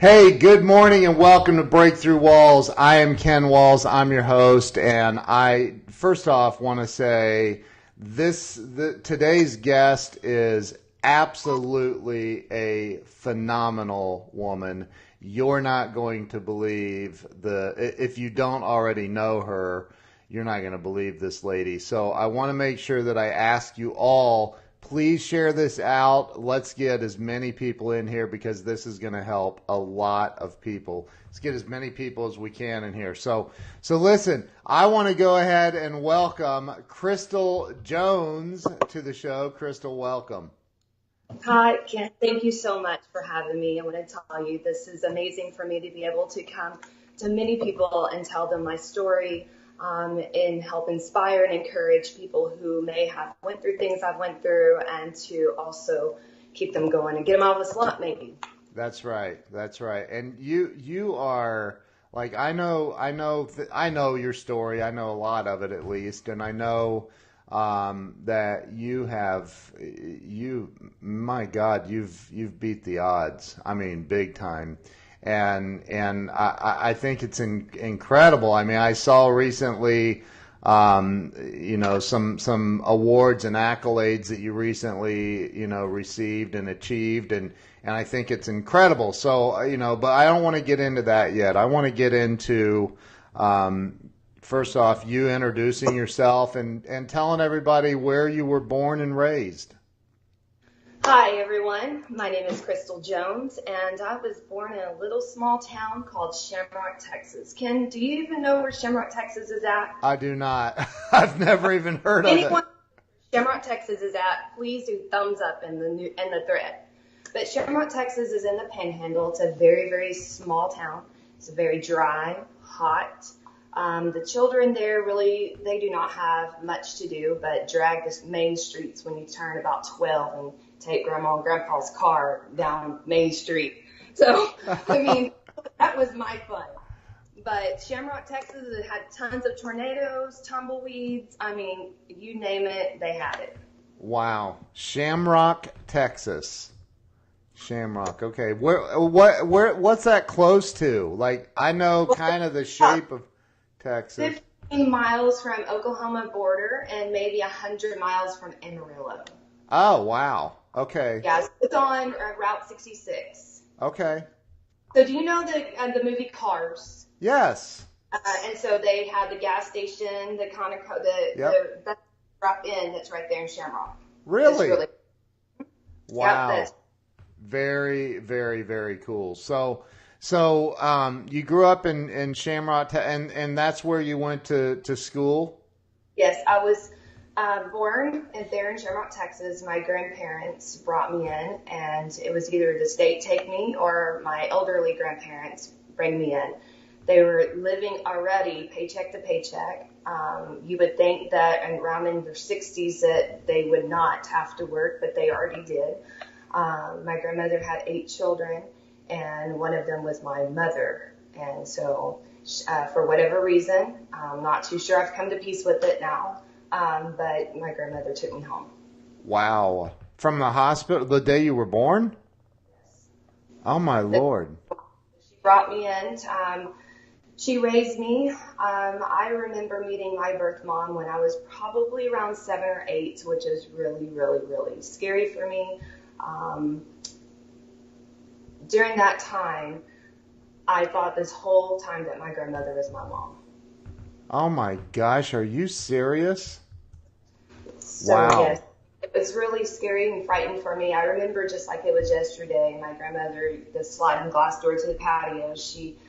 Hey, good morning and welcome to Breakthrough Walls. I am Ken Walls. I'm your host, and I first off want to say today's guest is absolutely a phenomenal woman. You're not going to believe if you don't already know her, you're not going to believe this lady. So I want to make sure that I ask you all, please share this out. Let's get as many people in here because this is going to help a lot of people. Let's get as many people as we can in here. So listen, I want to go ahead and welcome Crystal Jones to the show. Crystal, welcome. Hi, Ken. Thank you so much for having me. I want to tell you, this is amazing for me to be able to come to many people and tell them my story, and help inspire and encourage people who may have went through things I've went through, and to also keep them going and get them out of the slump, maybe. That's right. That's right. And you are like I know your story. I know a lot of it at least, and I know that my God, you've beat the odds. I mean, big time. And I think it's incredible. I mean, I saw recently, some awards and accolades that you recently, received and achieved, and I think it's incredible. So, but I don't want to get into that yet. I want to get into, first off, you introducing yourself and telling everybody where you were born and raised. Hi, everyone. My name is Crystal Jones, and I was born in a little small town called Shamrock, Texas. Ken, do you even know where Shamrock, Texas is at? I do not. I've never even heard of Anyone it. Shamrock, Texas is at, please do thumbs up in the thread. But Shamrock, Texas is in the Panhandle. It's a very, very small town. It's very dry, hot. The children there really, they do not have much to do but drag the main streets when you turn about 12 and take Grandma and Grandpa's car down Main Street. So, I mean, that was my fun. But Shamrock, Texas, it had tons of tornadoes, tumbleweeds. I mean, you name it, they had it. Wow. Shamrock, Texas. Shamrock. Okay. What's that close to? Like, I know kind of the shape of Texas. 15 miles from Oklahoma border and maybe 100 miles from Amarillo. Oh, wow. Okay. Yeah, so it's on Route 66. Okay. So do you know the movie Cars? Yes. And so they had the gas station, the Conoco, the drop in that's right there in Shamrock. Really? Wow. Wow. Very, very, very cool. So you grew up in Shamrock, and that's where you went to school? Yes, I was born there in Shamrock, Texas. My grandparents brought me in, and it was either the state take me or my elderly grandparents bring me in. They were living already paycheck to paycheck. You would think that around in their 60s that they would not have to work, but they already did. My grandmother had 8 children, and one of them was my mother. And so for whatever reason, I'm not too sure, I've come to peace with it now, but my grandmother took me home. Wow. From the hospital the day you were born? Oh, my Lord. She brought me in. She raised me. I remember meeting my birth mom when I was probably around 7 or 8, which is really, really, really scary for me. During that time, I thought this whole time that my grandmother was my mom. Oh my gosh, are you serious? So, wow. Yes, it was really scary and frightening for me. I remember just like it was yesterday, my grandmother, the sliding glass door to the patio, she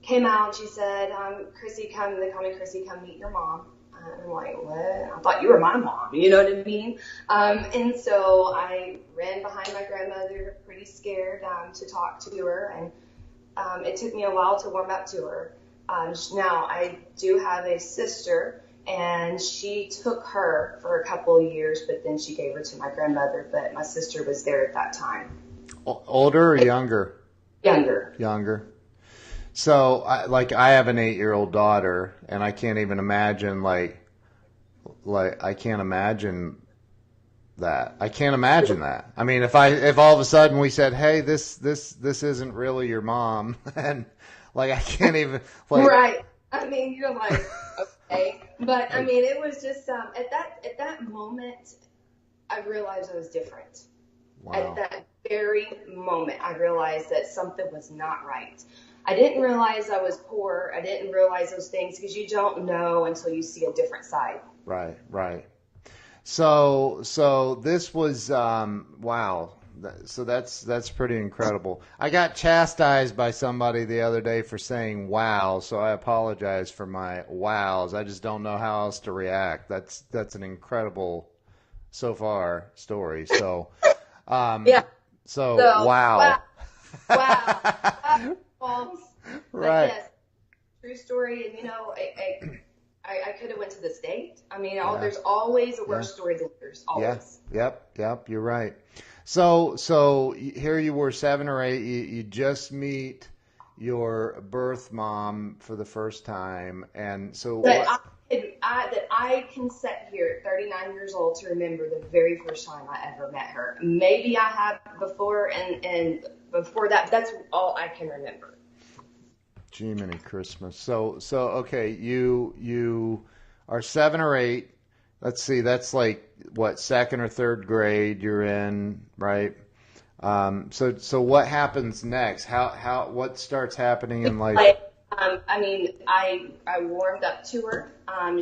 came out and she said, Chrissy, come, they call me Chrissy, come meet your mom. And I'm like, what? I thought you were my mom, you know what I mean? And so I ran behind my grandmother, pretty scared, to talk to her. And it took me a while to warm up to her. Now, I do have a sister, and she took her for a couple of years, but then she gave her to my grandmother. But my sister was there at that time. Older or younger? Younger. Younger. So, I have an 8-year-old daughter, and I can't even imagine, I can't imagine that. I can't imagine that. I mean, if all of a sudden we said, "Hey, this isn't really your mom," and like I can't even like Right. I mean, you're like, okay, but I mean, it was just at that moment, I realized I was different. wow. At that very moment, I realized that something was not right. I didn't realize I was poor. I didn't realize those things because you don't know until you see a different side. Right, right. So this was wow. So that's pretty incredible. I got chastised by somebody the other day for saying wow, so I apologize for my wows. I just don't know how else to react. That's an incredible so far story. So Yeah. so So, wow. wow. False. But Right. yes, true story. And I could have went to the state. I mean, Yeah. there's always a worse story than yours. Yeah. Always. Yep. You're right. So here you were 7 or 8. You just meet your birth mom for the first time, and so But what? I can sit here at 39 years old to remember the very first time I ever met her. Maybe I have before, and before that, that's all I can remember. Jiminy Christmas. So okay, you are 7 or 8. Let's see, that's like what, second or third grade you're in, right? So what happens next? What starts happening in life? I mean, I warmed up to her.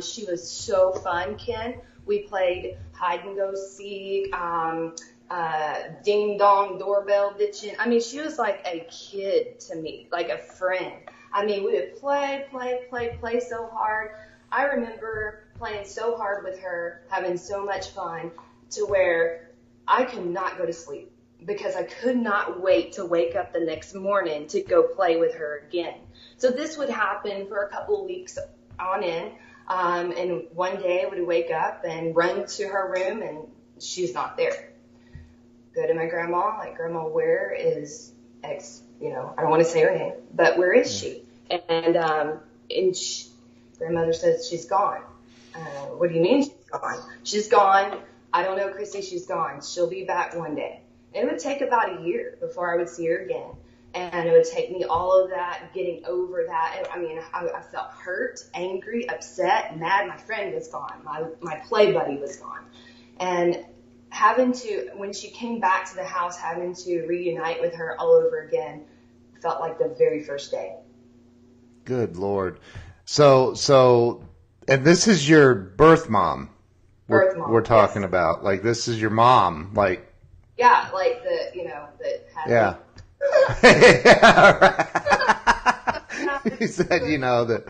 She was so fun, Ken. We played hide and go seek, ding dong doorbell ditching. I mean, she was like a kid to me, like a friend. I mean, we would play so hard. I remember playing so hard with her, having so much fun, to where I could not go to sleep because I could not wait to wake up the next morning to go play with her again. So this would happen for a couple of weeks on end. And one day I would wake up and run to her room and she's not there. Go to my grandma, like, Grandma, where is X? I don't want to say her name, but where is she? And grandmother says she's gone. What do you mean she's gone? She's gone. I don't know, Chrissy, she's gone. She'll be back one day. And it would take about a year before I would see her again. And it would take me all of that, getting over that. I mean, I felt hurt, angry, upset, mad. My friend was gone. My play buddy was gone. And when she came back to the house, having to reunite with her all over again, felt like the very first day. Good Lord. So, and this is your birth mom. We're talking yes. about, like, this is your mom, like. Yeah, like that had. Yeah. Yeah, right. You said, that.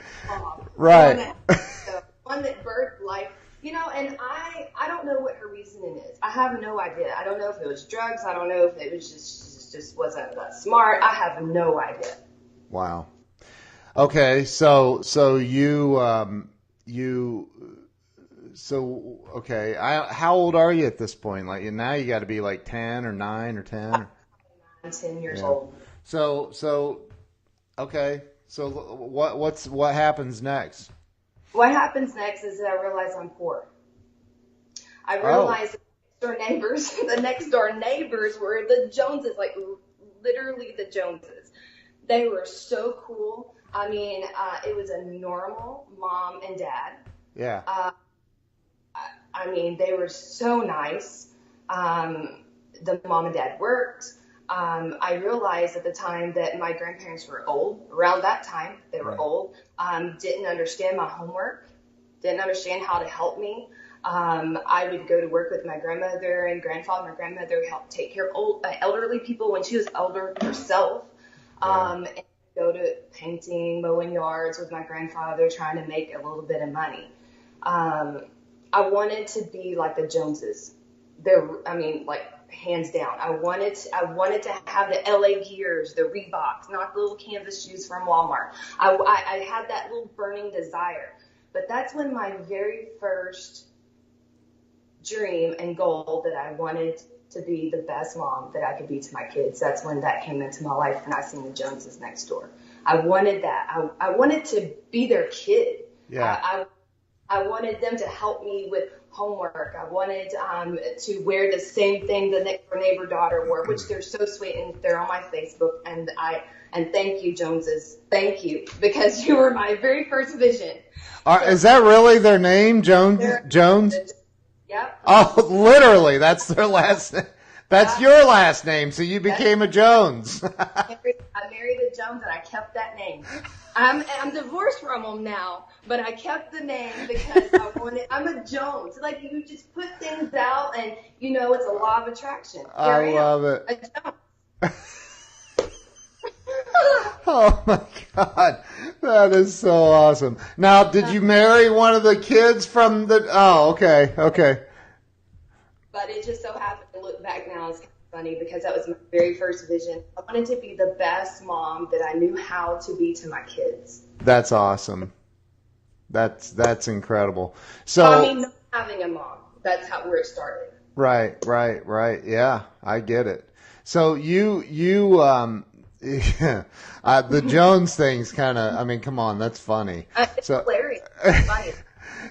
Right. The one that birthed life, and I don't know what her reasoning is. I have no idea. I don't know if it was drugs. I don't know if it was just wasn't that smart. I have no idea. Wow. Okay, so okay. How old are you at this point? Like, now you got to be like 10 or 9 or 10. I'm 10 years old. So okay. So what happens next? What happens next is that I realize I'm poor. I realize the next door neighbors were the Joneses, like literally the Joneses. They were so cool. I mean, it was a normal mom and dad. Yeah. I mean, they were so nice. The mom and dad worked. I realized at the time that my grandparents were old. Around that time, they were old. Didn't understand my homework. Didn't understand how to help me. I would go to work with my grandmother and grandfather. My grandmother helped take care of elderly people when she was elder herself. And go to painting, mowing yards with my grandfather, trying to make a little bit of money. I wanted to be like the Joneses. Hands down. I wanted to have the LA Gears, the Reeboks, not the little canvas shoes from Walmart. I had that little burning desire. But that's when my very first dream and goal that I wanted to be the best mom that I could be to my kids. That's when that came into my life when I seen the Joneses next door. I wanted that. I wanted to be their kid. Yeah. I wanted them to help me with homework. I wanted to wear the same thing the next door neighbor daughter wore, which they're so sweet and they're on my Facebook. And thank you, Joneses. Thank you, because you were my very first vision. Is that really their name, Jones? Jones? Yep. Oh, literally, that's their last name. That's your last name, so you became a Jones. I married a Jones, and I kept that name. I'm divorced from him now, but I kept the name because I'm a Jones. Like, you just put things out, and it's a law of attraction. I love it. A Jones. Oh my God, that is so awesome. Now, did you marry one of the kids from the? Oh, okay. But it just so happened to look back now is kind of funny because that was my very first vision. I wanted to be the best mom that I knew how to be to my kids. That's awesome. That's incredible. So not having a mom. That's where it started. Right. Yeah, I get it. So you the Jones thing's kind of. I mean, come on, that's funny. It's hilarious. It's funny.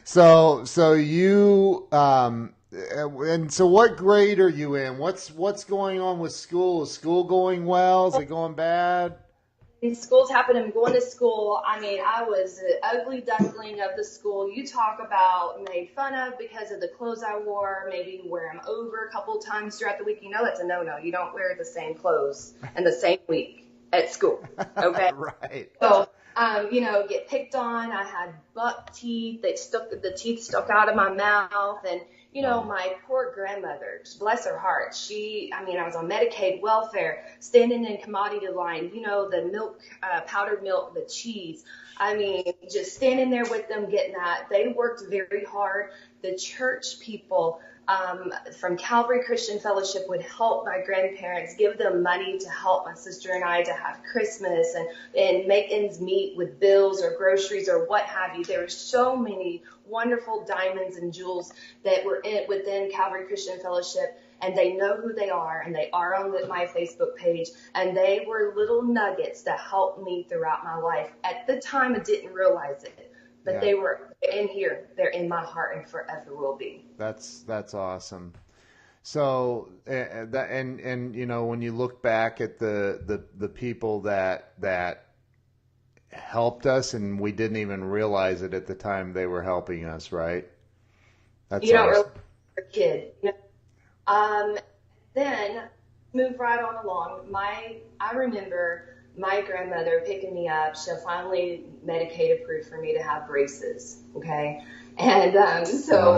So you and so what grade are you in? What's going on with school? Is school going well? Is it going bad? School's happening. I'm going to school. I mean, I was the ugly duckling of the school. You talk about made fun of because of the clothes I wore, maybe wear them over a couple times throughout the week. That's a no-no. You don't wear the same clothes in the same week at school. Okay? Right. So, get picked on. I had buck teeth. The teeth stuck out of my mouth. And, my poor grandmother, bless her heart, I was on Medicaid welfare, standing in commodity line, the milk, powdered milk, the cheese. I mean, just standing there with them, getting that. They worked very hard. The church people from Calvary Christian Fellowship would help my grandparents, give them money to help my sister and I to have Christmas and make ends meet with bills or groceries or what have you. There were so many wonderful diamonds and jewels that were within Calvary Christian Fellowship, and they know who they are, and they are on my Facebook page, and they were little nuggets that helped me throughout my life. At the time, I didn't realize it, but they were in here. They're in my heart and forever will be. That's awesome. So and when you look back at the people that helped us and we didn't even realize it at the time they were helping us, right? That's you don't really a kid. Then move right on along. I remember my grandmother picking me up. She finally Medicaid approved for me to have braces. Okay, and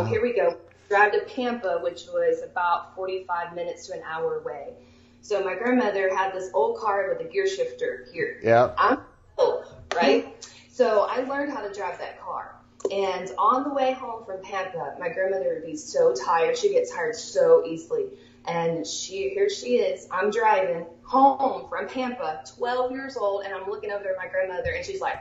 Here we go. Drive to Pampa, which was about 45 minutes to an hour away. So my grandmother had this old car with a gear shifter here. Yeah. I'm old, right? So I learned how to drive that car. And on the way home from Pampa, my grandmother would be so tired. She gets tired so easily. And here she is. I'm driving home from Pampa, 12 years old, and I'm looking over at my grandmother, and she's like,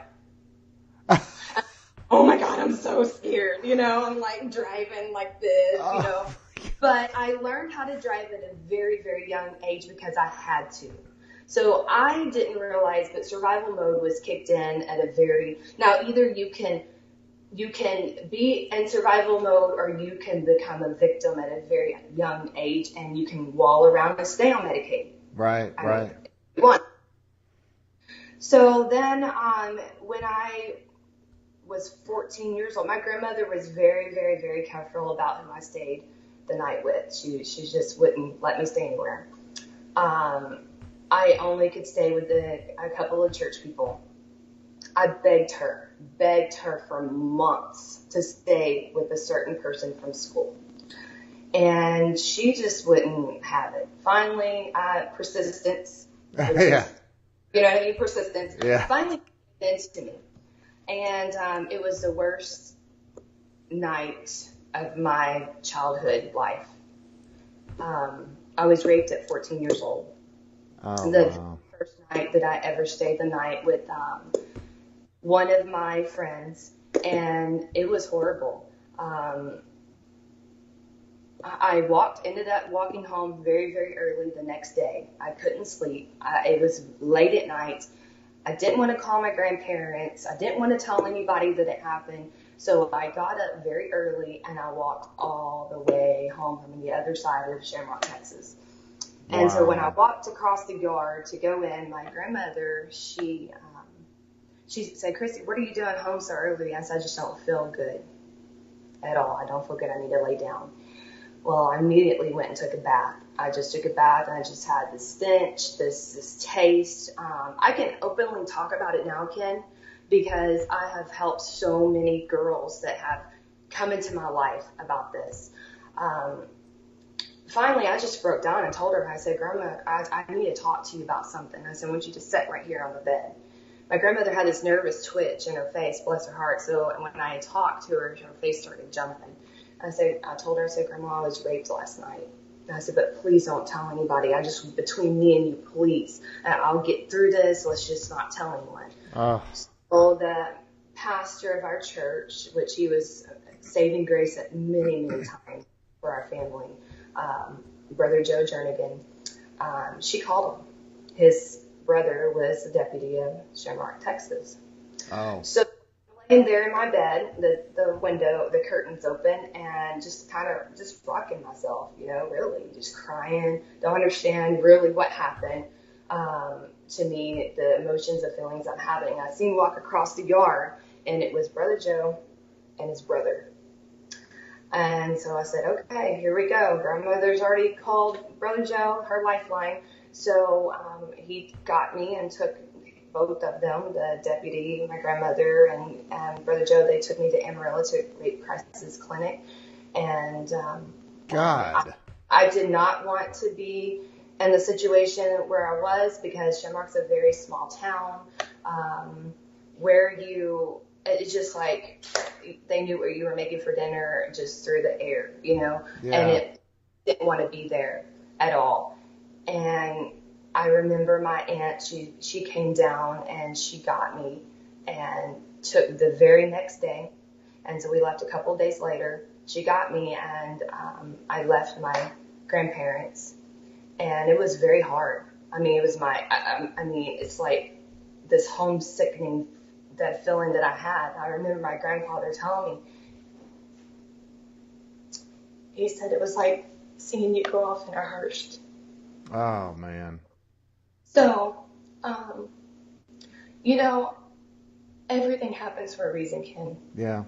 oh my God, I'm so scared. I'm like driving like this, But I learned how to drive at a very, very young age because I had to. So I didn't realize that survival mode was kicked in at now either you can be in survival mode or you can become a victim at a very young age and you can wall around and stay on Medicaid. Right. So then when I was 14 years old, my grandmother was very, very, very careful about who I stayed the night with. She just wouldn't let me stay anywhere. I only could stay with a couple of church people. I begged her for months to stay with a certain person from school. And she just wouldn't have it. Finally, persistence. Yeah. You know what I mean? Persistence. Yeah. Finally convinced me. And it was the worst night of my childhood life. I was raped at 14 years old. Oh, the wow. First night that I ever stayed the night with one of my friends, and it was horrible. I ended up walking home very, very early the next day. I couldn't sleep. It was late at night. I didn't want to call my grandparents. I didn't want to tell anybody that it happened. So I got up very early and I walked all the way home from the other side of Shamrock, Texas. And so when I Wow. walked across the yard to go in, my grandmother, she said, Chrissy, what are you doing home so early? I said, I just don't feel good at all. I don't feel good. I need to lay down. Well, I immediately went and took a bath. I just took a bath and I just had this stench, this taste. I can openly talk about it now, Ken, because I have helped so many girls that have come into my life about this. Finally, I just broke down and told her, I said, Grandma, I need to talk to you about something. I said, I want you to sit right here on the bed. My grandmother had this nervous twitch in her face, bless her heart. So when I talked to her, her face started jumping. I told her, I said, Grandma, I was raped last night. And I said, but please don't tell anybody. Between me and you, please. I'll get through this. Let's just not tell anyone. Oh, So the pastor of our church, which he was saving grace at many, many times for our family, Brother Joe Jernigan, she called him. His brother was the deputy of Shamrock, Texas. oh, So laying there in my bed, the window, the curtains open, and just kind of just rocking myself, really just crying. Don't understand really what happened to me, the emotions, the feelings I'm having. I seen him walk across the yard, and it was Brother Joe and his brother. And so I said, okay, here we go. Grandmother's already called Brother Joe, her lifeline. So he got me and took both of them, the deputy, my grandmother, and Brother Joe. They took me to Amarillo to Rape Crisis Clinic. And God. I did not want to be in the situation where I was because Shamrock's a very small town where it's just like they knew what you were making for dinner just through the air, Yeah. and it didn't want to be there at all. And I remember my aunt, she came down and she got me and took the very next day. And so we left a couple of days later. She got me and I left my grandparents. And it was very hard. I mean, it was it's like this homesickening, that feeling that I had. I remember my grandfather telling me, he said it was like seeing you go off in a hearse. Oh, man. So, um, you know, everything happens for a reason, Ken. Yeah.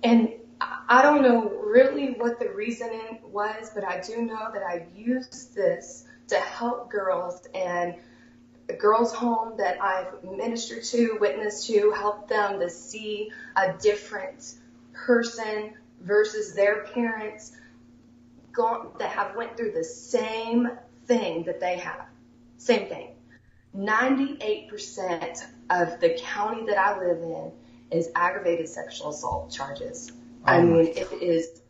And I don't know really what the reasoning was, but I do know that I used this to help girls, and a girls' home that I've ministered to, witnessed to, help them to see a different person versus their parents that have went through the same thing that they have. Same thing. 98% of the county that I live in is aggravated sexual assault charges. I mean, it is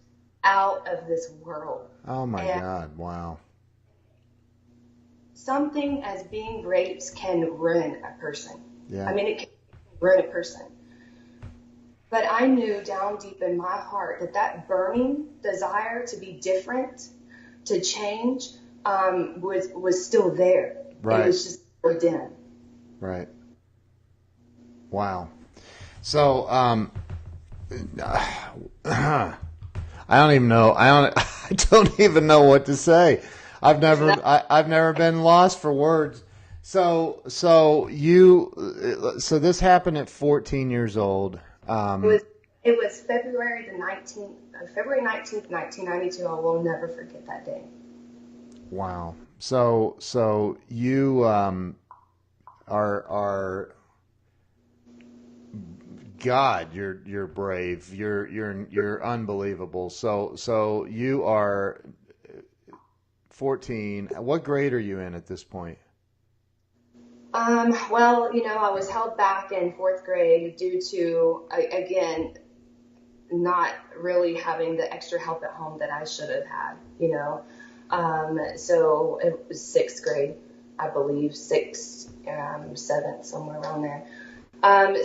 out of this world. Oh, my And God. Wow. something as being raped can ruin a person. Yeah. I mean, it can ruin a person. But I knew down deep in my heart that burning desire to be different, to change, was still there. Right. It was just dim. Right. Wow. So, I don't even know. I don't even know what to say. I've never been lost for words. So this happened at 14 years old. It was February 19th, 1992. I will never forget that day. Wow. So you are God, you're brave. You're unbelievable. So you are 14. What grade are you in at this point? Well, I was held back in fourth grade due to, again, not really having the extra help at home that I should have had. So it was sixth grade, I believe, sixth, seventh, somewhere around there.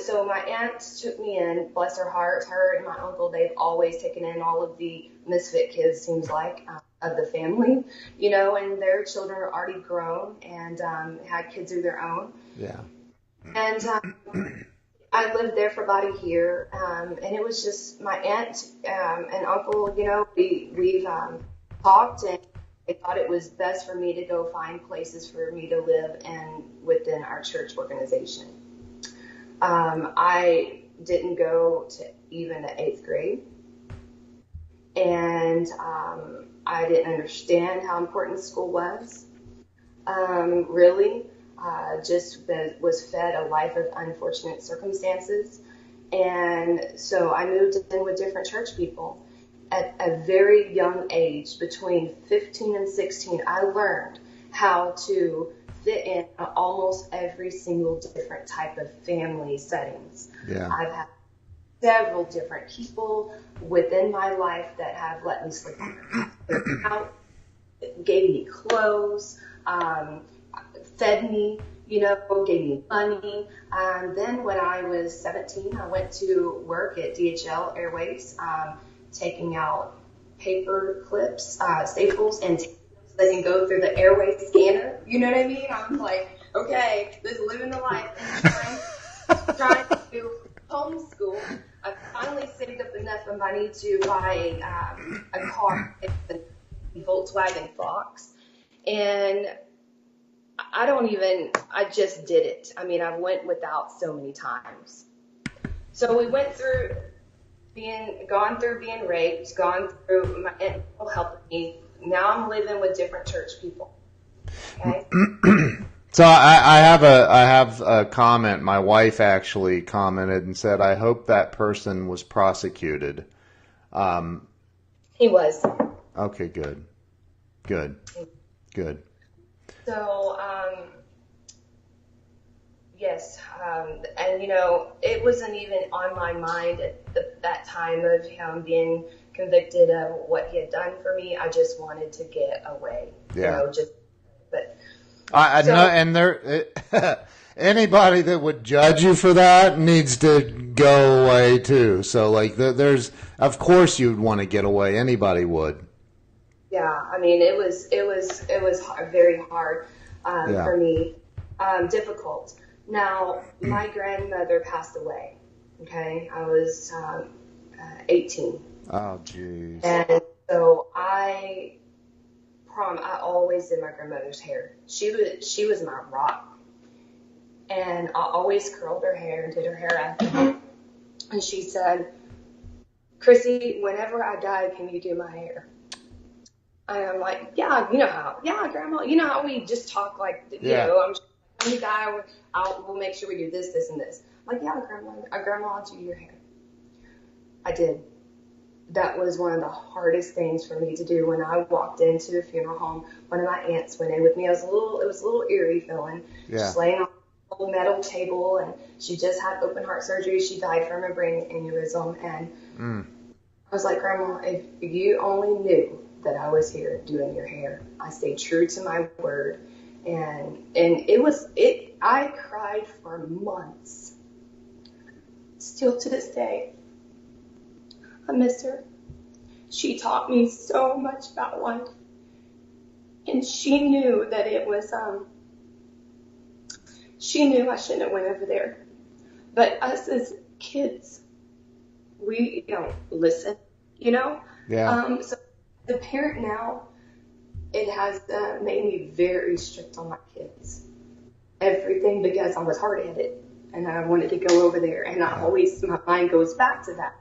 So my aunt took me in, bless her heart. Her and my uncle, they've always taken in all of the misfit kids, seems like, of the family, and their children are already grown and had kids of their own. Yeah. And I lived there for about a year, and it was just my aunt and uncle. We've talked, and they thought it was best for me to go find places for me to live and within our church organization. I didn't go to even the eighth grade, and I didn't understand how important school was. Really. Just was fed a life of unfortunate circumstances. And so I moved in with different church people. At a very young age, between 15 and 16, I learned how to fit in almost every single different type of family settings. Yeah. I've had several different people within my life that have let me sleep on their couch, gave me clothes, fed me, gave me money. Then when I was 17, I went to work at DHL Airways, taking out paper clips, staples, and so they can go through the airway scanner. You know what I mean? I was like, okay, this is living the life and trying to homeschool. I finally saved up enough of money to buy a car, a Volkswagen Fox, and I just did it. I mean, I went without so many times. So we went through gone through being raped, gone through my aunt helping me. Now I'm living with different church people. Okay. So I have a comment. My wife actually commented and said, "I hope that person was prosecuted." He was. Okay, good. So, yes, and it wasn't even on my mind at that time of him being convicted of what he had done for me. I just wanted to get away. Yeah. But I know, and anybody that would judge you for that needs to go away too. So, like, there's, of course, you'd want to get away. Anybody would. Yeah, I mean, it was very hard for me, difficult. Now, my grandmother passed away. Okay, I was 18. Oh, jeez. And so I always did my grandmother's hair. She was my rock, and I always curled her hair and did her hair after. And she said, "Chrissy, whenever I die, can you do my hair?" And I'm like, yeah, Grandma, how we just talk like, I'm just, when you die, we'll make sure we do this, this, and this. I'm like, yeah, Grandma, I'll do your hair. I did. That was one of the hardest things for me to do. When I walked into a funeral home, one of my aunts went in with me. It was a little eerie feeling. Yeah. Just laying on a little metal table, and she just had open heart surgery. She died from a brain aneurysm, and I was like, Grandma, if you only knew that I was here doing your hair. I stayed true to my word, and I cried for months. Still to this day, I miss her. She taught me so much about life, and she knew that it was she knew I shouldn't have went over there. But us as kids, we don't listen, Yeah. So the parent now, it has made me very strict on my kids. Everything, because I was hard-headed and I wanted to go over there, and my mind goes back to that.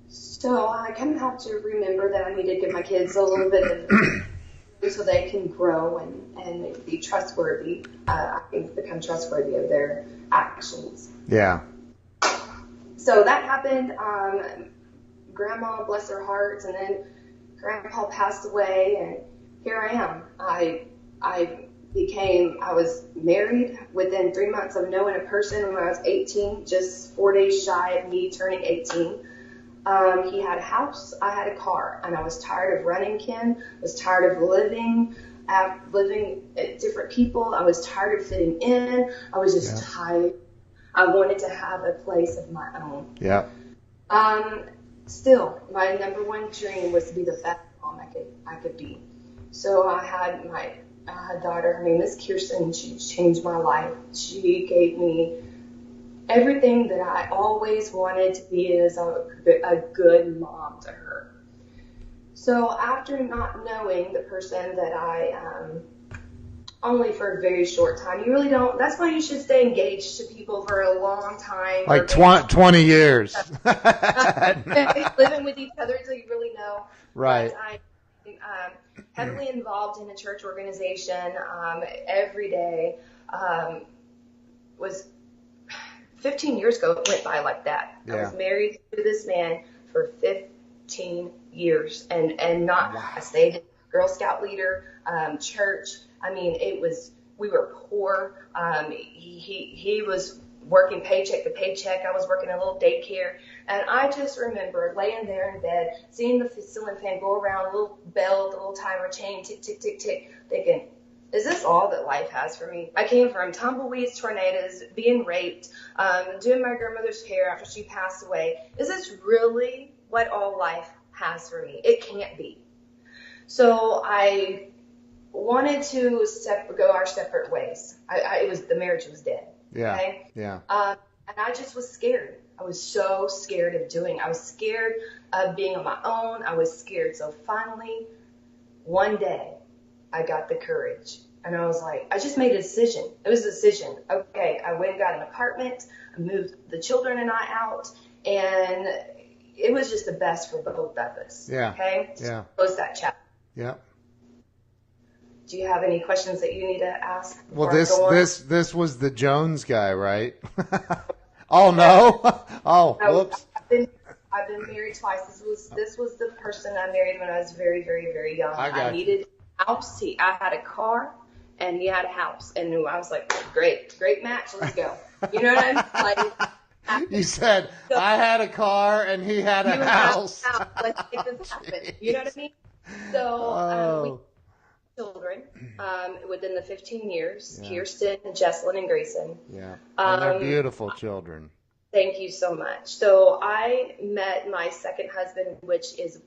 So I kind of have to remember that I need to give my kids a little bit of so they can grow and be trustworthy. I think become trustworthy of their actions. Yeah. So that happened. Grandma, bless her heart, and then Grandpa passed away, and here I am. I was married within 3 months of knowing a person when I was 18, just 4 days shy of me turning 18. He had a house, I had a car, and I was tired of running, Ken. I was tired of living at different people. I was tired of fitting in. I was just tired. I wanted to have a place of my own. Yeah. Still, my number one dream was to be the best mom I could be. So I had a daughter. Her name is Kirsten. She changed my life. She gave me everything that I always wanted to be is a good mom to her. So after not knowing the person that I only for a very short time, you really don't. That's why you should stay engaged to people for a long time. Like 20 years. Living with each other until you really know. Right. But I'm heavily involved in a church organization every day. Was 15 years ago, it went by like that. Yeah. I was married to this man for 15 years, and not, Wow. I stayed Girl Scout leader, church. I mean, we were poor. He was working paycheck to paycheck. I was working a little daycare. And I just remember laying there in bed, seeing the ceiling fan go around, a little bell, the little timer chain, tick, tick, tick, tick, thinking, is this all that life has for me? I came from tumbleweeds, tornadoes, being raped, doing my grandmother's hair after she passed away. Is this really what all life has for me? It can't be. So I wanted to go our separate ways. The marriage was dead. Yeah. Okay? Yeah. And I just was scared. I was so scared of I was scared of being on my own. I was scared. So finally, one day, I got the courage. And I was like, I just made a decision. It was a decision. Okay, I went and got an apartment. I moved the children and I out. And it was just the best for both of us. Yeah. Okay? Yeah. Close that chapter. Yeah. Do you have any questions that you need to ask? Well, before I go on? this was the Jones guy, right? Oh no! Oh, No, whoops. I've been married twice. This was the person I married when I was very, very, very young. I needed a house. I had a car, and he had a house, and I was like, great match. Let's go. You know what I mean? Like, You said I had a car and he had a house. Let's make this happen. You know what I mean? So we had children within the 15 years. Yeah. Kirsten, Jesselyn, and Grayson. Yeah, and they're beautiful children. Thank you so much. So I met my second husband, which is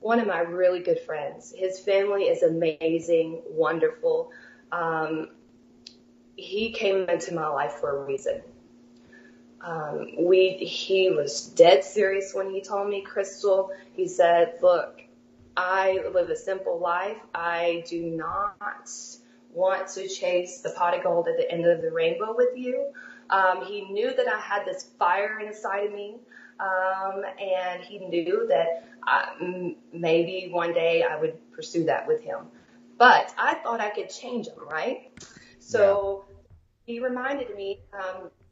one of my really good friends. His family is amazing, wonderful. He came into my life for a reason. He was dead serious when he told me, Crystal, he said, look, I live a simple life. I do not want to chase the pot of gold at the end of the rainbow with you. He knew that I had this fire inside of me, and he knew that maybe one day I would pursue that with him. But I thought I could change him, right? So he reminded me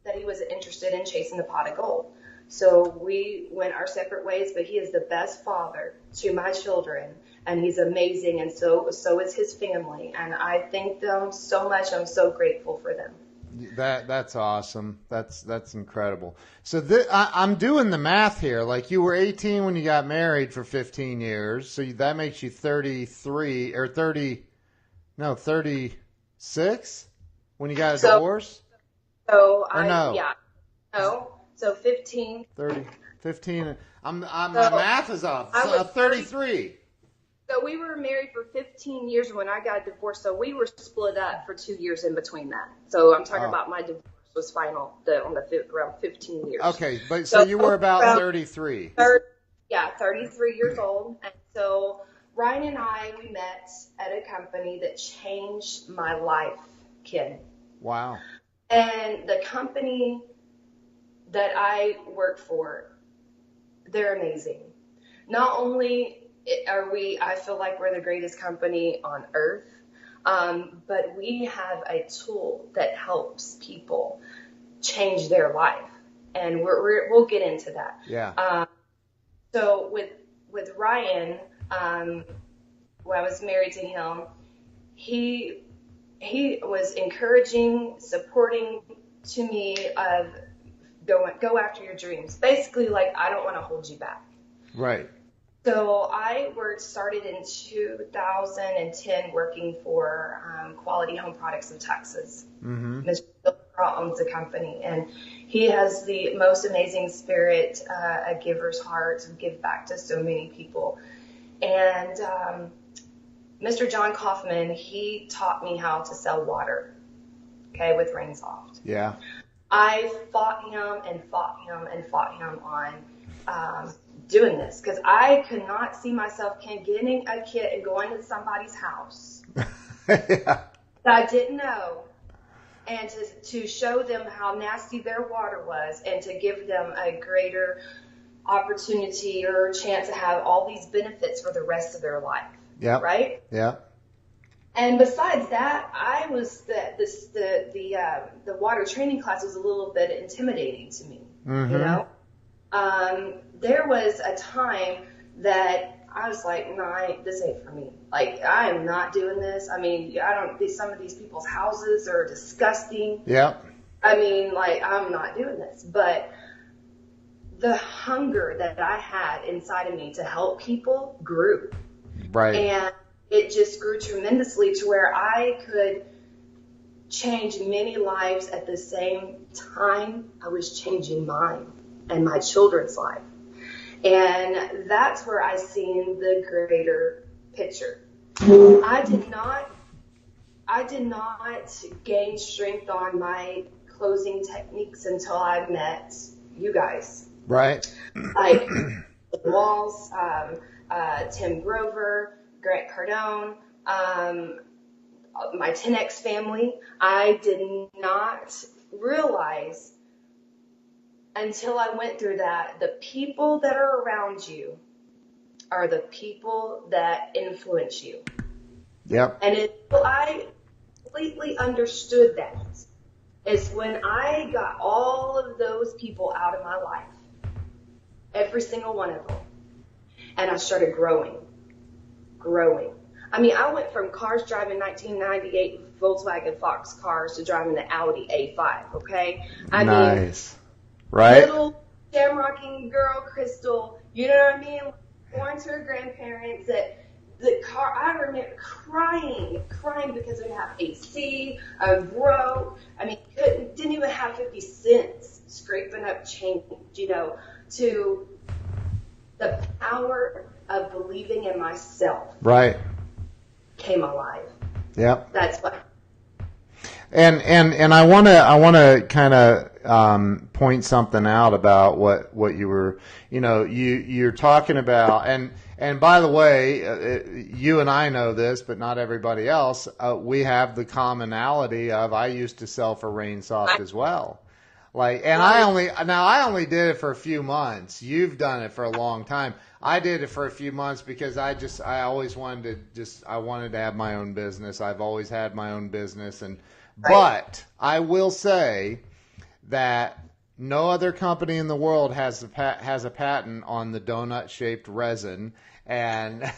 that he was interested in chasing the pot of gold. So we went our separate ways, but he is the best father to my children, and he's amazing, and so is his family. And I thank them so much. I'm so grateful for them. That's awesome. That's incredible. So I'm doing the math here. Like, you were 18 when you got married for 15 years, so that makes you 33 or 36 when you got a divorce. So So 15. 30, 15. My math is off. So 33. So we were married for 15 years when I got divorced. So we were split up for 2 years in between that. So I'm talking about my divorce was final around 15 years. Okay, but so you were about 33. 33 years old. And so Ryan and we met at a company that changed my life, Ken. Wow. And the company that I work for, they're amazing. Not only I feel like we're the greatest company on earth, but we have a tool that helps people change their life. And we'll get into that. Yeah. So with Ryan, when I was married to him, he was encouraging, supporting to me of go after your dreams. Basically, like, I don't want to hold you back. Right. So I started in 2010 working for Quality Home Products in Texas. Mm-hmm. Mr. Bill Craw owns the company, and he has the most amazing spirit, a giver's heart, to give back to so many people. And Mr. John Kaufman, he taught me how to sell water, with Rainsoft. Yeah. I fought him and fought him and fought him on doing this because I could not see myself getting a kit and going to somebody's house Yeah. that I didn't know and to show them how nasty their water was and to give them a greater opportunity or chance to have all these benefits for the rest of their life. Yeah. Right? Yeah. And besides that, I was the water training class was a little bit intimidating to me. Mm-hmm. You know, there was a time that I was like, no, this ain't for me. Like, I am not doing this. I mean, some of these people's houses are disgusting. Yeah. I mean, like, I'm not doing this. But the hunger that I had inside of me to help people grew. Right. And it just grew tremendously to where I could change many lives at the same time I was changing mine and my children's life. And that's where I seen the greater picture. I did not gain strength on my closing techniques until I met you guys. Right. Like Walls, Tim Grover, Grant Cardone, my 10X family. I did not realize until I went through that the people that are around you are the people that influence you. Yep. And until I completely understood that is when I got all of those people out of my life, every single one of them, and I started growing. I mean, I went from cars driving 1998 Volkswagen Fox cars to driving the Audi A5, okay? I nice. mean, right? Little shamrocking girl, Crystal, you know what I mean? Born to her grandparents, that the car, I remember crying because we didn't have AC, I broke, I mean, didn't even have 50 cents, scraping up change, you know, to the power of believing in myself. Right. Came alive. Yep. That's what. And I want to kind of point something out about what you were, you know, you're talking about, and by the way, you and I know this, but not everybody else. We have the commonality of I used to sell for Rainsoft as well. Like, and I only did it for a few months. You've done it for a long time. I did it for a few months because I always wanted to I wanted to have my own business. I've always had my own business, but I will say that no other company in the world has a patent on the donut shaped resin, and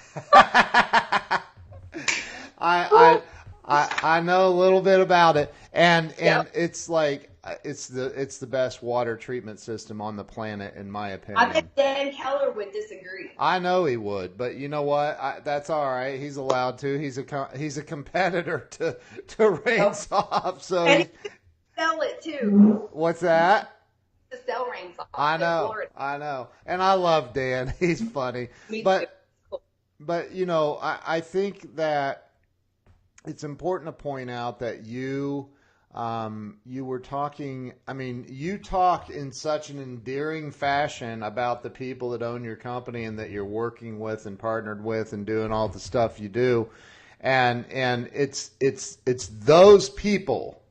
I know a little bit about it, and it's like it's the best water treatment system on the planet, in my opinion. I bet Dan Keller would disagree. I know he would, but you know what? That's all right. He's allowed to. He's a competitor to Rainsoft, so and he could sell it too. What's that? To sell Rainsoft. I know, and I love Dan. He's funny, but you know, I think that it's important to point out that you were talking, I mean, you talk in such an endearing fashion about the people that own your company and that you're working with and partnered with and doing all the stuff you do. And it's those people,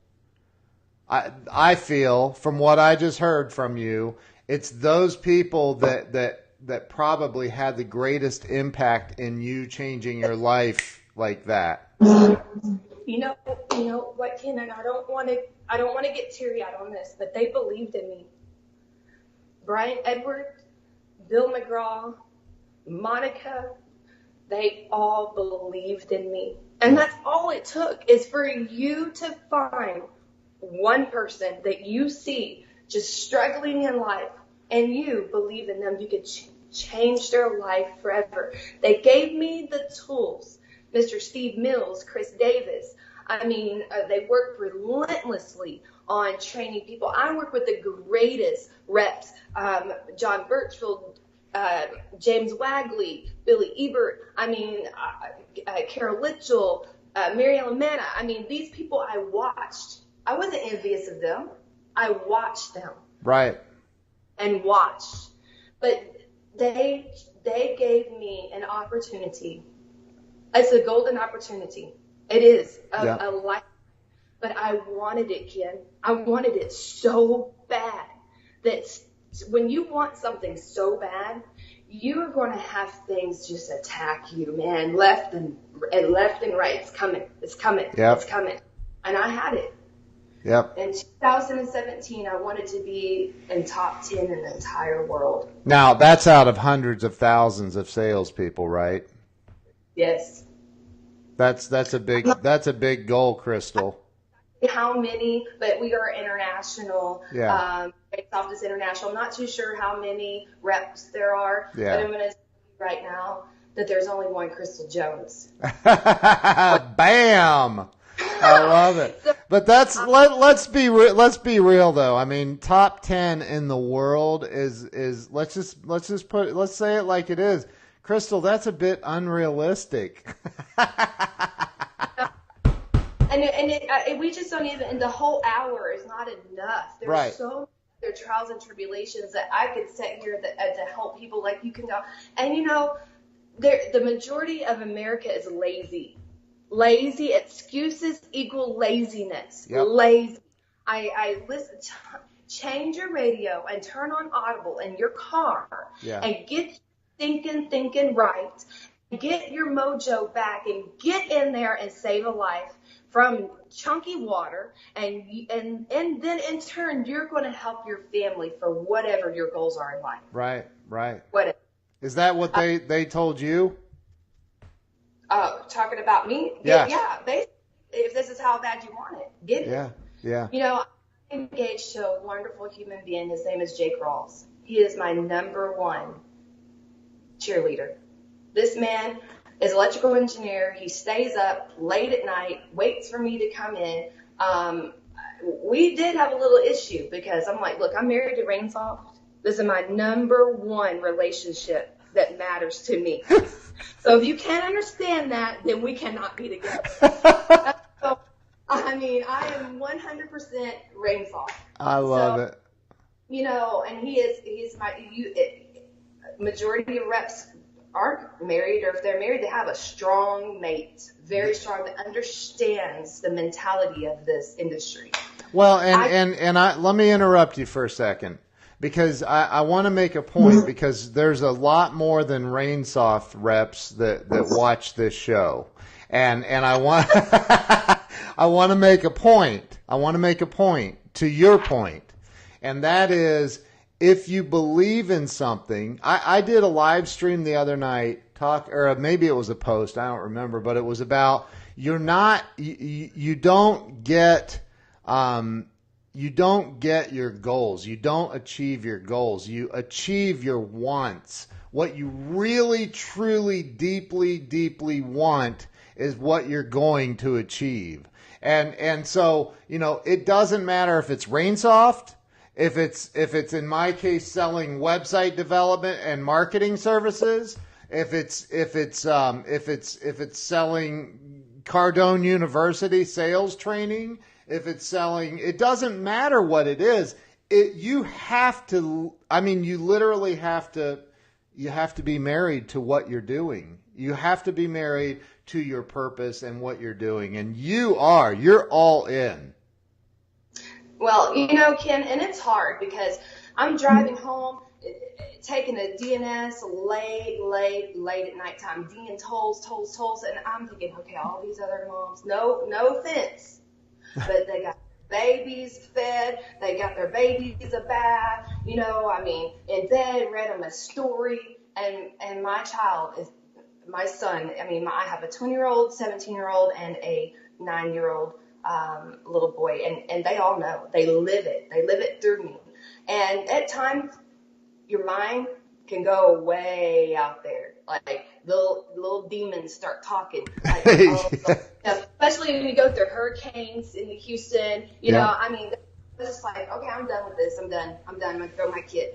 I feel, from what I just heard from you, it's those people that probably had the greatest impact in you changing your life like that. You know what, Ken, and I don't want to get teary-eyed on this, but they believed in me. Brian Edwards, Bill McGraw, Monica, they all believed in me. And that's all it took, is for you to find one person that you see just struggling in life and you believe in them. You could change their life forever. They gave me the tools. Mr. Steve Mills, Chris Davis. I mean, they work relentlessly on training people. I work with the greatest reps, John Birchfield, James Wagley, Billy Ebert, I mean, Carol Litchell, Mary Ellen Manna. I mean, these people I watched. I wasn't envious of them. I watched them. Right. And watched. But they gave me an opportunity. It's a golden opportunity. It is a life. But I wanted it, Ken. I wanted it so bad that when you want something so bad, you are going to have things just attack you, man, left and right. It's coming. It's coming. Yep. It's coming. And I had it. Yep. In 2017, I wanted to be in top 10 in the entire world. Now, that's out of hundreds of thousands of salespeople, right? Yes. That's a big goal, Crystal. How many, but we are international. Yeah. Microsoft is international. I'm not too sure how many reps there are, yeah. but I'm going to say right now that there's only one Crystal Jones. Bam! I love it. But let's be real though. I mean, top 10 in the world is let's say it like it is. Crystal, that's a bit unrealistic. And we just don't even, and the whole hour is not enough. There's right. so many trials and tribulations that I could sit here to help people like you can go. And the majority of America is lazy. Lazy, excuses equal laziness. Yep. Lazy. I listen, change your radio and turn on Audible in your car and get thinking right. Get your mojo back and get in there and save a life from chunky water, and then in turn you're going to help your family for whatever your goals are in life. Right. Whatever. Is that what they told you? Talking about me? Yeah. Yeah. If this is how bad you want it, get it. Yeah. I'm engaged to a wonderful human being. His name is Jake Rawls. He is my number one cheerleader. This man is an electrical engineer. He stays up late at night, waits for me to come in. We did have a little issue because I'm like, look, I'm married to Rainsoft. This is my number one relationship that matters to me. So if you can't understand that, then we cannot be together. So, I mean, I am 100% Rainsoft. I love it. And he's my majority of reps aren't married, or if they're married, they have a strong mate, very strong, that understands the mentality of this industry. Well, and let me interrupt you for a second, because I want to make a point, because there's a lot more than Rainsoft reps that watch this show, and I want I want to make a point. I want to make a point to your point, and that is, if you believe in something, I did a live stream the other night, or maybe it was a post, I don't remember, but it was about you don't get your goals. You don't achieve your goals. You achieve your wants. What you really, truly, deeply, deeply want is what you're going to achieve. And so, it doesn't matter if it's Rainsoft, if it's in my case selling website development and marketing services, if it's selling Cardone University sales training, if it's selling, it doesn't matter what it is. You literally have to be married to what you're doing. You have to be married to your purpose and what you're doing, and you're all in. Well, Ken, and it's hard because I'm driving home, taking a DNS late at nighttime, DN tolls, and I'm thinking, okay, all these other moms, no offense, but they got babies fed, they got their babies a bath, in bed, read them a story, and my child is my son. I have a 20-year-old, 17-year-old, and a 9-year-old. Little boy, and they all know. They live it through me. And at times, your mind can go way out there. Like little demons start talking. Like, especially when you go through hurricanes in Houston. It's just like, okay, I'm done with this. I'm done. I'm gonna throw my kid.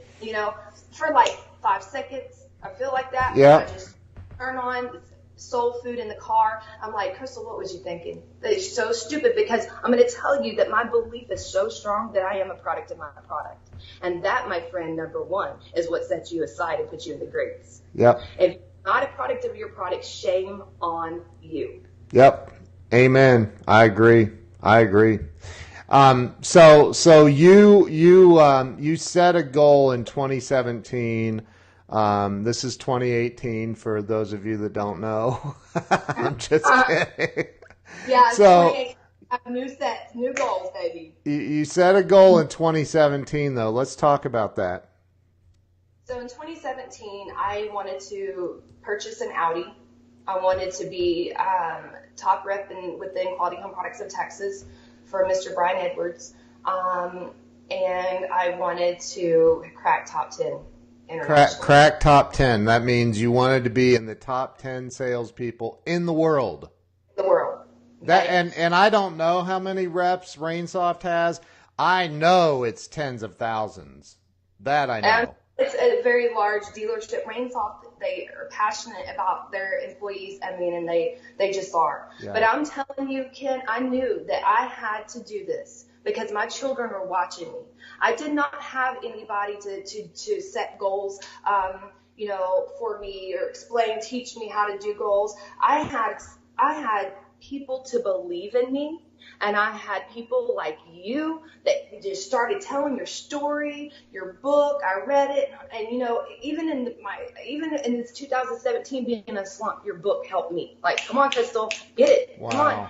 For like 5 seconds, I feel like that. Yeah. I just turn on soul food in the car. I'm like, Crystal, what was you thinking? It's so stupid, because I'm going to tell you that my belief is so strong that I am a product of my product. And that, my friend, number one, is what sets you aside and puts you in the grace. Yep. If you're not a product of your product, shame on you. Yep. Amen. I agree. So you set a goal in 2017. This is 2018 for those of you that don't know. I'm just kidding. Yeah. So new sets, new goals, baby. You set a goal in 2017, though. Let's talk about that. So in 2017, I wanted to purchase an Audi. I wanted to be top rep within Quality Home Products of Texas for Mr. Brian Edwards. And I wanted to crack top 10 internationally. Crack top 10. That means you wanted to be in the top 10 salespeople in the world. The world. That and I don't know how many reps RainSoft has. I know it's tens of thousands. That I know. And it's a very large dealership. RainSoft, they are passionate about their employees. I mean, and they just are. Yeah. But I'm telling you, Ken, I knew that I had to do this because my children are watching me. I did not have anybody to set goals, for me or teach me how to do goals. I had people to believe in me, and I had people like you that just started telling your story, your book. I read it, and even in this 2017 being in a slump, your book helped me. Like, come on, Crystal, get it, wow. Come on.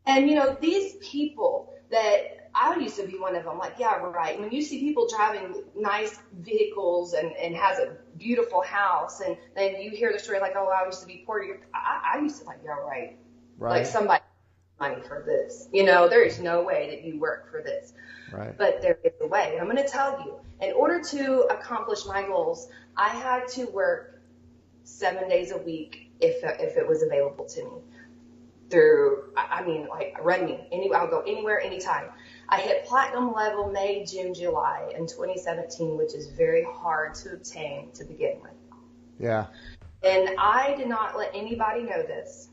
And these people that I used to be one of them. Like, yeah, right. When you see people driving nice vehicles and has a beautiful house, and then you hear the story like, oh, I used to be poor. I used to like, yeah, right. Like somebody money for this. There is no way that you work for this. Right. But there is a way. And I'm going to tell you, in order to accomplish my goals, I had to work 7 days a week if it was available to me. Run me. I'll go anywhere, anytime. I hit platinum level May, June, July in 2017, which is very hard to obtain to begin with. Yeah. And I did not let anybody know this.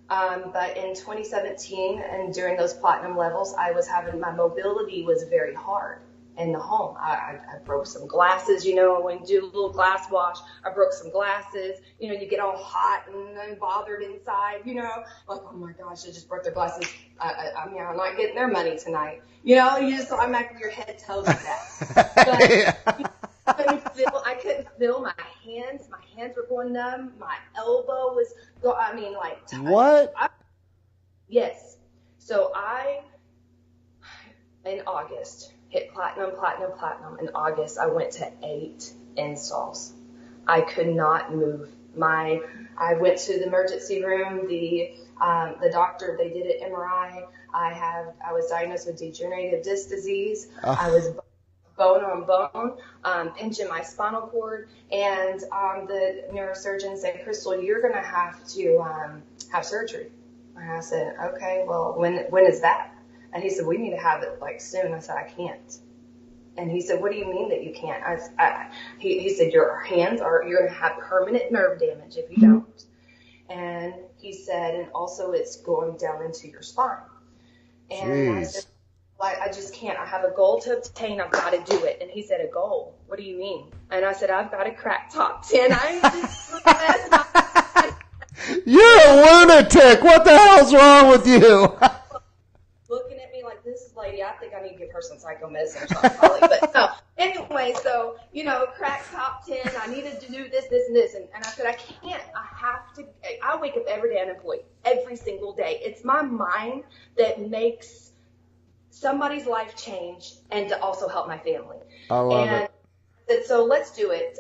But in 2017 and during those platinum levels, my mobility was very hard in the home. I broke some glasses, when you do a little glass wash, I broke some glasses. You get all hot and bothered inside, like, oh my gosh, I just broke their glasses. I'm not getting their money tonight. You just automatically your head tells you that. But, yeah. I couldn't feel my hands. My hands were going numb. My elbow was tight. What? Yes. So in August, hit platinum. In August, I went to 8 installs. I could not move. I went to the emergency room. The doctor, they did an MRI. I was diagnosed with degenerative disc disease. I was bone on bone, pinching my spinal cord, and the neurosurgeon said, Crystal, you're going to have to have surgery. And I said, okay, well, when is that? And he said, we need to have it soon. I said, I can't. And he said, what do you mean that you can't? He said, you're going to have permanent nerve damage if you don't. And he said, and also it's going down into your spine. And Jeez. I said, I just can't. I have a goal to obtain. I've got to do it. And he said, a goal? What do you mean? And I said, I've got to crack top 10. You're a lunatic. What the hell's wrong with you? Looking at me like, this lady, I think I need to give her some psychomedicine or something, probably. But no. Anyway, so, crack top 10. I needed to do this, and this. And I said, I can't. I wake up every day unemployed, every single day. It's my mind that makes somebody's life change and to also help my family. I love it. Said, so let's do it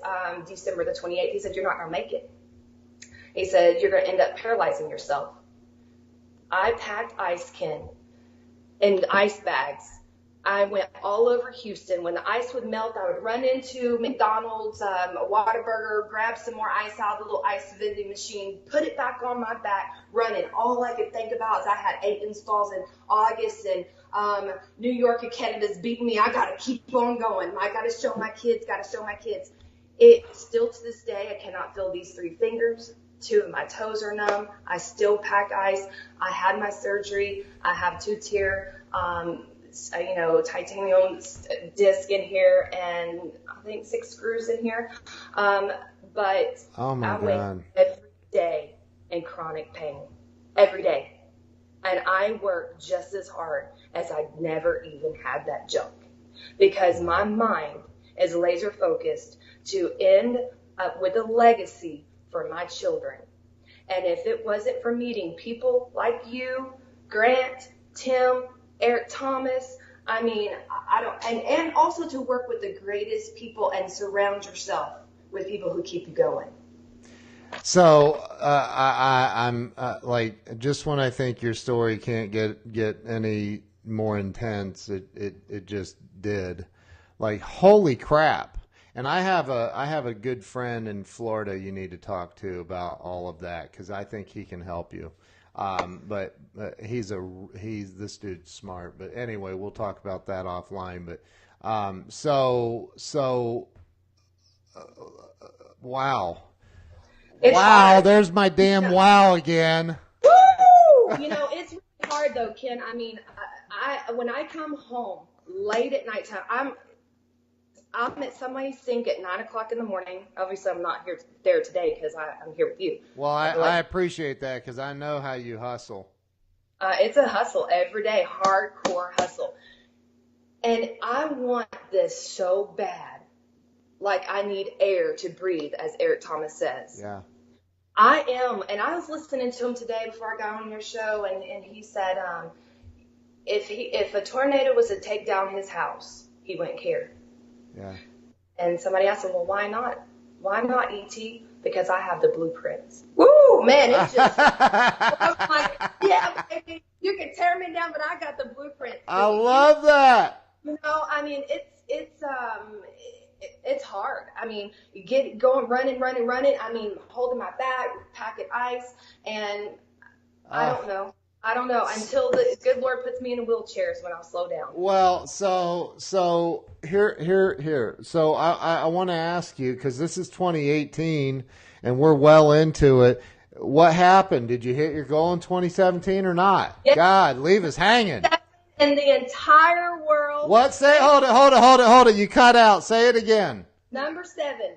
December the 28th. He said, you're not going to make it. He said, you're going to end up paralyzing yourself. I packed ice kin and ice bags. I went all over Houston. When the ice would melt, I would run into McDonald's, Whataburger, grab some more ice out of the little ice vending machine, put it back on my back, running. All I could think about is I had 8 installs in August, and New York and Canada's beating me. I got to keep on going. I got to show my kids, It still to this day, I cannot feel these 3 fingers. 2 of my toes are numb. I still pack ice. I had my surgery. I have 2-tier, titanium disc in here, and I think 6 screws in here. But oh my I wake God. every day in chronic pain, every day. And I work just as hard as I never even had that jump, because my mind is laser focused to end up with a legacy for my children. And if it wasn't for meeting people like you, Grant, Tim, Eric Thomas, I mean, I don't, and also to work with the greatest people and surround yourself with people who keep you going. So I'm like, just when I think your story can't get any more intense, it just did. Like, holy crap! And I have a good friend in Florida you need to talk to about all of that, because I think he can help you. But he's this dude's smart. But anyway, we'll talk about that offline. But wow. It's wow, hard. There's my damn wow again. Woo! It's really hard though, Ken. I mean, I when I come home late at nighttime, I'm at somebody's sink at 9:00 in the morning. Obviously, I'm not there today because I'm here with you. Well, I appreciate that, because I know how you hustle. It's a hustle every day, hardcore hustle. And I want this so bad. Like, I need air to breathe, as Eric Thomas says. Yeah. I am, and I was listening to him today before I got on your show, and he said, if a tornado was to take down his house, he wouldn't care. Yeah. And somebody asked him, well, why not? Why not, E.T.? Because I have the blueprints. Woo, man, it's just, I'm like, yeah, baby, you can tear me down, but I got the blueprints. I love that. I mean, it's hard. I mean, you get going, running. I mean, holding my bag, packing ice, and I don't know until the good Lord puts me in a wheelchair is when I'll slow down. Well, so here. So I want to ask you, because this is 2018 and we're well into it. What happened? Did you hit your goal in 2017 or not? Yes. God, leave us hanging. In the entire world. What? Hold it. You cut out. Say it again. Number 7,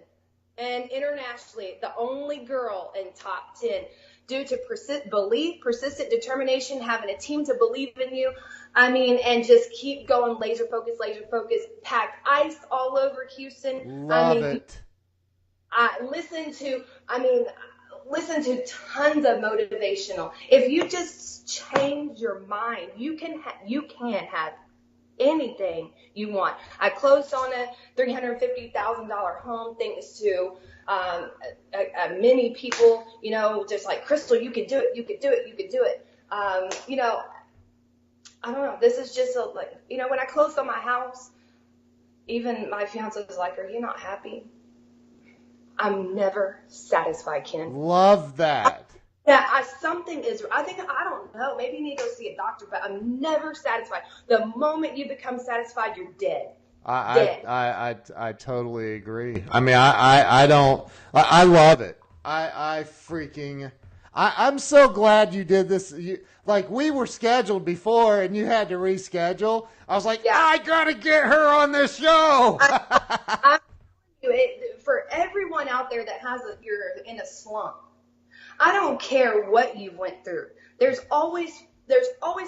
and internationally, the only girl in top 10, due to persistent determination, having a team to believe in you. I mean, and just keep going, laser focus, packed ice all over Houston. Love it. Listen to tons of motivational. If you just change your mind, you can have anything you want. I closed on a $350,000 home thanks to many people, just like, Crystal, you can do it. I don't know. This is just when I closed on my house, even my fiance was like, are you not happy? I'm never satisfied, Ken. Love that. I don't know, maybe you need to go see a doctor, but I'm never satisfied. The moment you become satisfied, you're dead. I totally agree. I mean, I love it. I'm so glad you did this. We were scheduled before and you had to reschedule. I was like, yeah. I gotta get her on this show. For everyone out there that you're in a slump, I don't care what you went through. There's always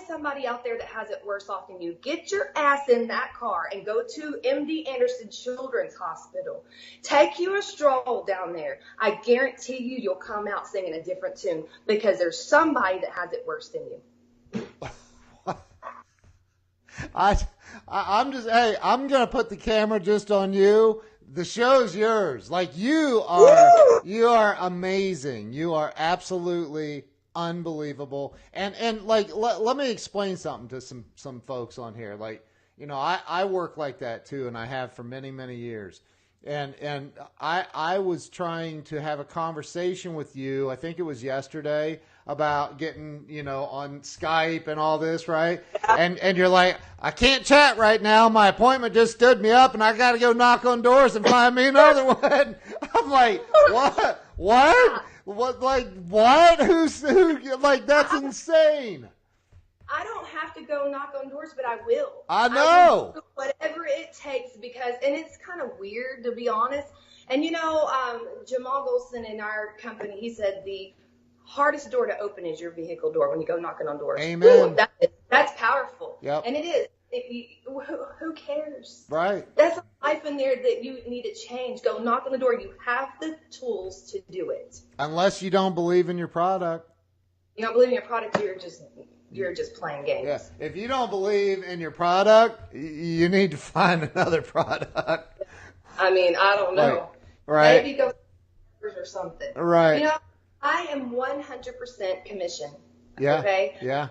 somebody out there that has it worse off than you. Get your ass in that car and go to MD Anderson Children's Hospital. Take you a stroll down there. I guarantee you'll come out singing a different tune, because there's somebody that has it worse than you. I'm going to put the camera just on you. The show's yours. You are amazing. You are absolutely unbelievable. And let me explain something to some folks on here. I work like that too, and I have for many, many years. And I was trying to have a conversation with you, I think it was yesterday, about getting, on Skype and all this, right? Yeah. And you're like, I can't chat right now. My appointment just stood me up and I got to go knock on doors and find me another one. I'm like, what? What? Like what? Who? Like that's insane. I don't have to go knock on doors, but I will. I I will know. do whatever it takes because, and it's kind of weird to be honest. And Jamal Golson in our company, he said the hardest door to open is your vehicle door when you go knocking on doors. Amen. Ooh, that's powerful. Yep. And it is. Who cares? Right. That's a life in there that you need to change. Go knock on the door. You have the tools to do it. Unless you don't believe in your product. You don't believe in your product, you're just playing games. Yeah. If you don't believe in your product, you need to find another product. I mean, I don't know. Right. Maybe go or something. Right. I am 100% commission. Yeah. Okay. Yeah.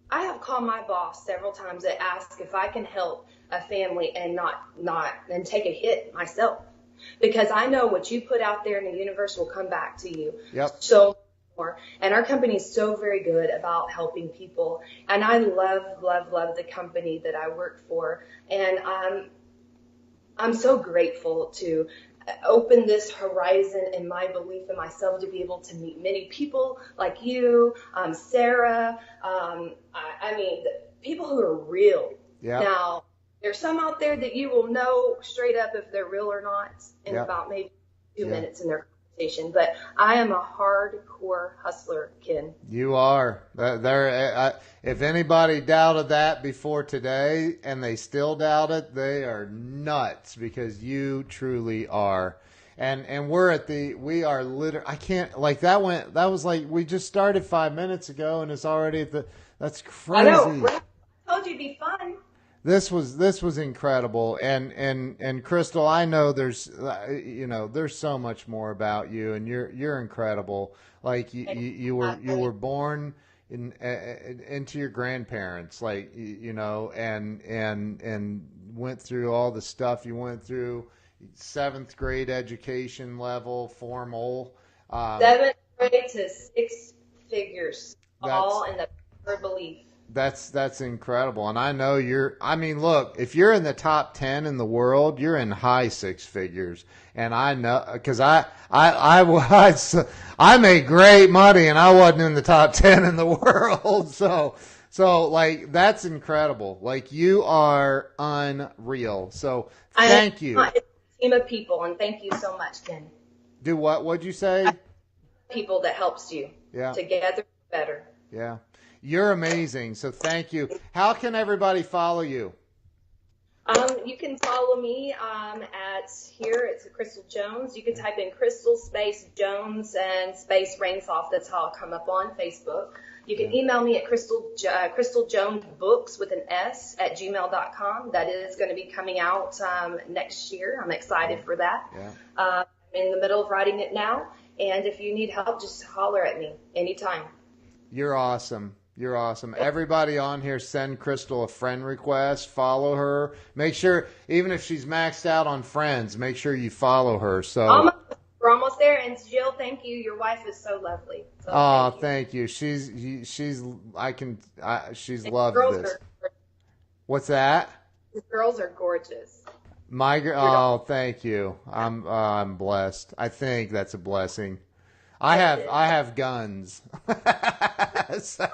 I have called my boss several times to ask if I can help a family and and take a hit myself, because I know what you put out there in the universe will come back to you. Yep. So more. And our company is so very good about helping people. And I love, love, love the company that I work for. And I'm so grateful to open this horizon and my belief in myself to be able to meet many people like you, Sarah. I mean, people who are real. Yeah. Now, there's some out there that you will know straight up if they're real or not in about maybe 2 minutes in their conversation. But I am a hardcore hustler, Ken. You are. If anybody doubted that before today and they still doubt it, they are nuts, because you truly are. And we are literally, I can't, like that was like, we just started 5 minutes ago and it's already that's crazy. I know. I told you it'd be fun. This was incredible, and Crystal, I know there's so much more about you, and you're incredible. Like you were born into your grandparents, like and went through all the stuff you went through, 7th grade education level, formal, 7th grade to 6 figures, all in the pure belief. That's incredible. And I know look, if you're in the top 10 in the world, you're in high 6 figures. And I know, because I made great money and I wasn't in the top 10 in the world. So like, that's incredible. Like, you are unreal. So thank you. It's a team of people, and thank you so much, Ken. Do what? What'd you say? People that helps you. Yeah. Together better. Yeah. You're amazing. So thank you. How can everybody follow you? You can follow me it's Crystal Jones. You can type in Crystal space Jones and space Rainsoft. That's how I'll come up on Facebook. You can email me at Crystal Jones Books with an S at gmail.com. That is going to be coming out next year. I'm excited for that. Yeah. I'm in the middle of writing it now. And if you need help, just holler at me anytime. You're awesome. You're awesome. Everybody on here, send Crystal a friend request. Follow her. Make sure, even if she's maxed out on friends, make sure you follow her. So we're almost there. And Jill, thank you. Your wife is so lovely. So thank you. She's loved this. What's that? The girls are gorgeous. Thank you. I'm blessed. I think that's a blessing. I have guns. So.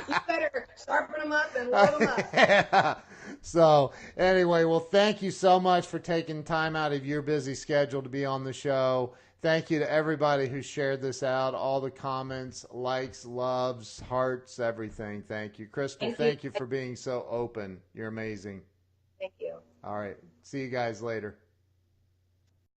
You better sharpen them up and load them up. Yeah. So anyway, well, thank you so much for taking time out of your busy schedule to be on the show. Thank you to everybody who shared this out, all the comments, likes, loves, hearts, everything. Thank you. Crystal, thank you for being so open. You're amazing. Thank you. All right. See you guys later.